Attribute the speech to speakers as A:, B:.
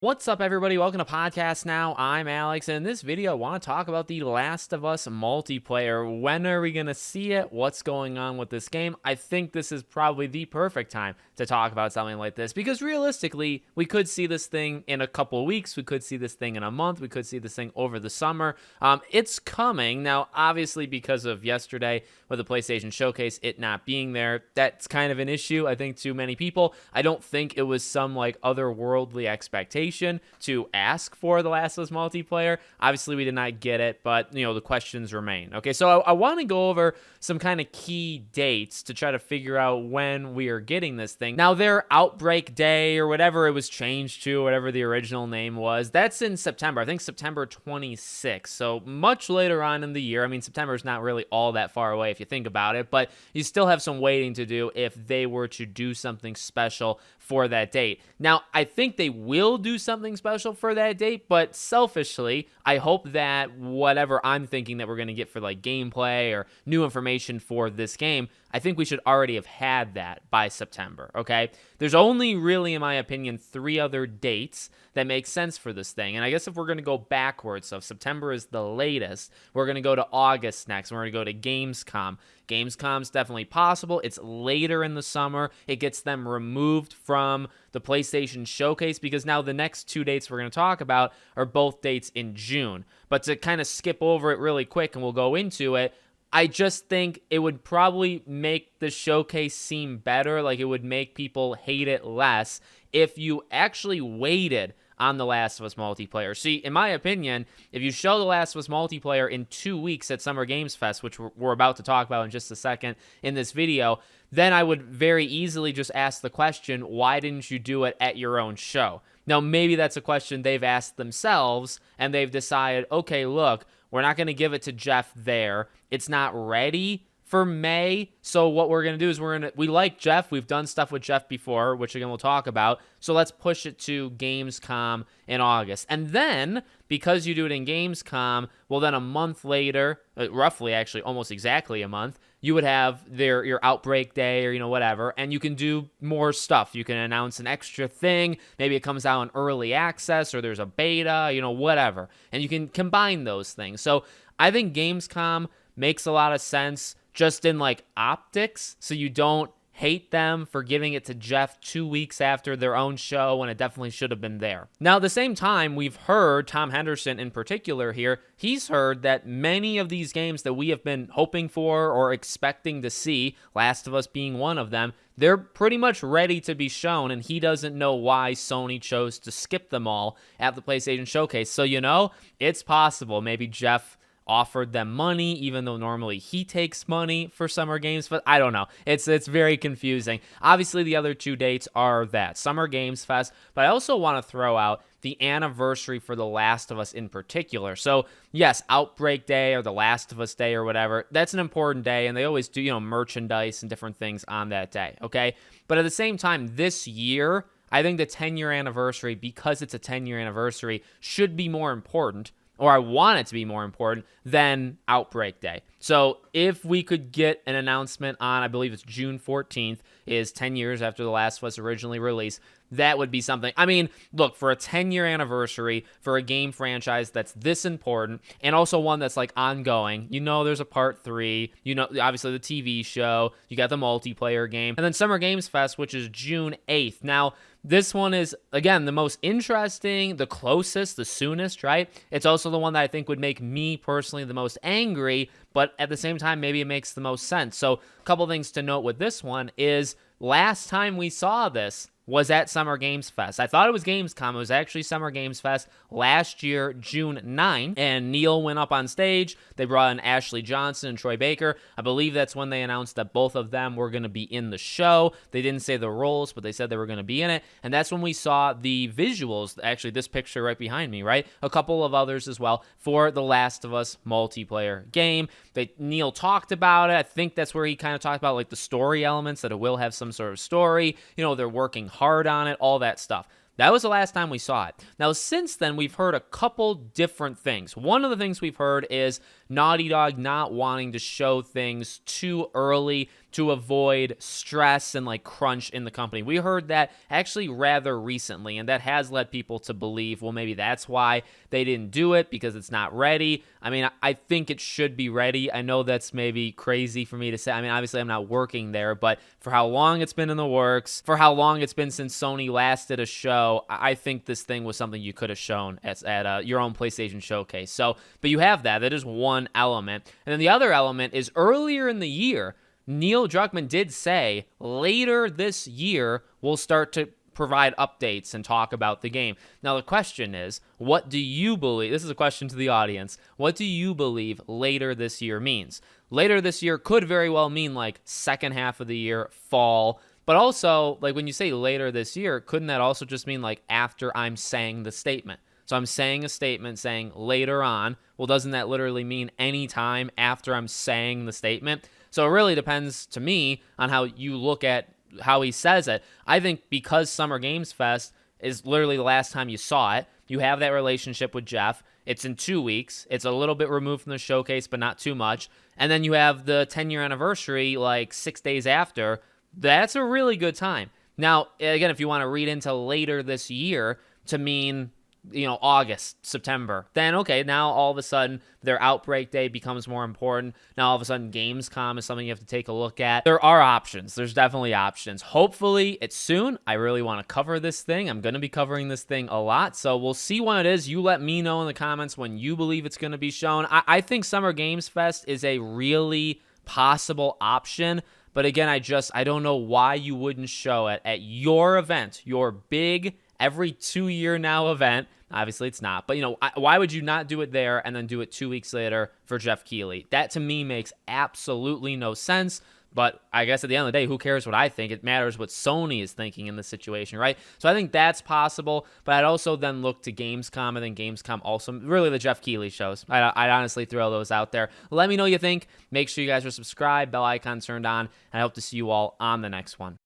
A: What's up, everybody? Welcome to Podcast Now. I'm Alex, and in this video, I want to talk about The Last of Us multiplayer. When are we going to see it? What's going on with this game? I think this is probably the perfect time to talk about something like this, because realistically, we could see this thing in a couple of weeks. We could see this thing in a month. We could see this thing over the summer. It's coming. Now, obviously, because of yesterday with the PlayStation Showcase, it not being there, that's kind of an issue, I think, to many people. I don't think it was some, otherworldly expectation to ask for The Last of Us multiplayer. Obviously, we did not get it, but, the questions remain. Okay, so I want to go over some kind of key dates to try to figure out when we are getting this thing. Now, their Outbreak Day, or whatever it was changed to, whatever the original name was, that's in September. I think September 26th, so much later on in the year. I mean, September is not really all that far away if you think about it, but you still have some waiting to do if they were to do something special for that date. Now, I think they will do something special for that date, but selfishly, I hope that whatever I'm thinking that we're going to get for gameplay or new information for this game, I think we should already have had that by September, okay? There's only really, in my opinion, 3 other dates that make sense for this thing. And I guess if we're going to go backwards, so if September is the latest, we're going to go to August next. We're going to go to Gamescom. Gamescom's definitely possible. It's later in the summer. It gets them removed from the PlayStation Showcase because now the next 2 dates we're going to talk about are both dates in June. But to kind of skip over it really quick and we'll go into it, I just think it would probably make the showcase seem better, it would make people hate it less if you actually waited on The Last of Us multiplayer. See, in my opinion, if you show The Last of Us multiplayer in 2 weeks at Summer Games Fest, which we're about to talk about in just a second in this video, then I would very easily just ask the question, why didn't you do it at your own show? Now, maybe that's a question they've asked themselves, and they've decided, okay, look, we're not going to give it to Jeff there. It's not ready for May. So what we're going to do is we like Jeff. We've done stuff with Jeff before, which again we'll talk about. So let's push it to Gamescom in August. And then because you do it in Gamescom, well then a month later, roughly actually almost exactly a month, you would have your Outbreak Day or whatever, and you can do more stuff. You can announce an extra thing. Maybe it comes out in early access or there's a beta, whatever. And you can combine those things. So I think Gamescom makes a lot of sense just in optics, so you don't hate them for giving it to Jeff 2 weeks after their own show when it definitely should have been there. Now, at the same time, we've heard, Tom Henderson in particular here, he's heard that many of these games that we have been hoping for or expecting to see, Last of Us being one of them, they're pretty much ready to be shown, and he doesn't know why Sony chose to skip them all at the PlayStation Showcase. So, it's possible maybe Jeff offered them money, even though normally he takes money for Summer Games, but I don't know. It's very confusing. Obviously, the other 2 dates are that Summer Games Fest, but I also want to throw out the anniversary for The Last of Us in particular. So, yes, Outbreak Day or The Last of Us Day or whatever, that's an important day, and they always do, merchandise and different things on that day, okay? But at the same time, this year, I think the 10-year anniversary, because it's a 10-year anniversary, should be more important, or I want it to be more important than Outbreak Day. So if we could get an announcement on, I believe it's June 14th, is 10 years after The Last of Us originally released, that would be something. I mean, look, for a 10-year anniversary for a game franchise that's this important, and also one that's ongoing, there's a part 3, obviously the TV show, you got the multiplayer game, and then Summer Games Fest, which is June 8th. Now, this one is, again, the most interesting, the closest, the soonest, right? It's also the one that I think would make me personally the most angry, but at the same time, maybe it makes the most sense. So a couple things to note with this one is last time we saw this was at Summer Games Fest. I thought it was Gamescom. It was actually Summer Games Fest last year, June 9th, and Neil went up on stage. They brought in Ashley Johnson and Troy Baker. I believe that's when they announced that both of them were going to be in the show. They didn't say the roles, but they said they were going to be in it, and that's when we saw the visuals, actually this picture right behind me, right? A couple of others as well for The Last of Us multiplayer game. Neil talked about it. I think that's where he kind of talked about the story elements, that it will have some sort of story. They're working hard on it, all that stuff. That was the last time we saw it. Now, since then, we've heard a couple different things. One of the things we've heard is Naughty Dog not wanting to show things too early to avoid stress and like crunch in the company. We heard that actually rather recently, and that has led people to believe, well, maybe that's why they didn't do it, because it's not ready. I mean, I think it should be ready. I know that's maybe crazy for me to say. I mean, obviously I'm not working there, but for how long it's been in the works, for how long it's been since Sony last did a show, I think this thing was something you could have shown at your own PlayStation showcase. So, but you have that. That is one element. And then the other element is earlier in the year, Neil Druckmann did say later this year we'll start to provide updates and talk about the game. Now, the question is, what do you believe? This is a question to the audience. What do you believe later this year means? Later this year could very well mean like second half of the year, fall. But also, like when you say later this year, couldn't that also just mean like after I'm saying the statement? So I'm saying a statement saying later on. Well, doesn't that literally mean any time after I'm saying the statement? So it really depends to me on how you look at how he says it. I think because Summer Games Fest is literally the last time you saw it, you have that relationship with Jeff. It's in 2 weeks. It's a little bit removed from the showcase, but not too much. And then you have the 10-year anniversary like 6 days after. That's a really good time. Now, again, if you want to read into later this year to mean, August, September, then okay, now all of a sudden their Outbreak Day becomes more important. Now all of a sudden Gamescom is something you have to take a look at. There are options. There's definitely options. Hopefully it's soon. I really want to cover this thing. I'm going to be covering this thing a lot, so we'll see when it is. You let me know in the comments when you believe it's going to be shown. I think Summer Games Fest is a really possible option. But again, I don't know why you wouldn't show it at your event, your big every 2-year now event. Obviously it's not, but why would you not do it there and then do it 2 weeks later for Jeff Keighley? That to me makes absolutely no sense. But I guess at the end of the day, who cares what I think? It matters what Sony is thinking in this situation, right? So I think that's possible, but I'd also then look to Gamescom, and then Gamescom also, really the Jeff Keighley shows. I'd honestly throw those out there. Let me know what you think. Make sure you guys are subscribed, bell icon turned on, and I hope to see you all on the next one.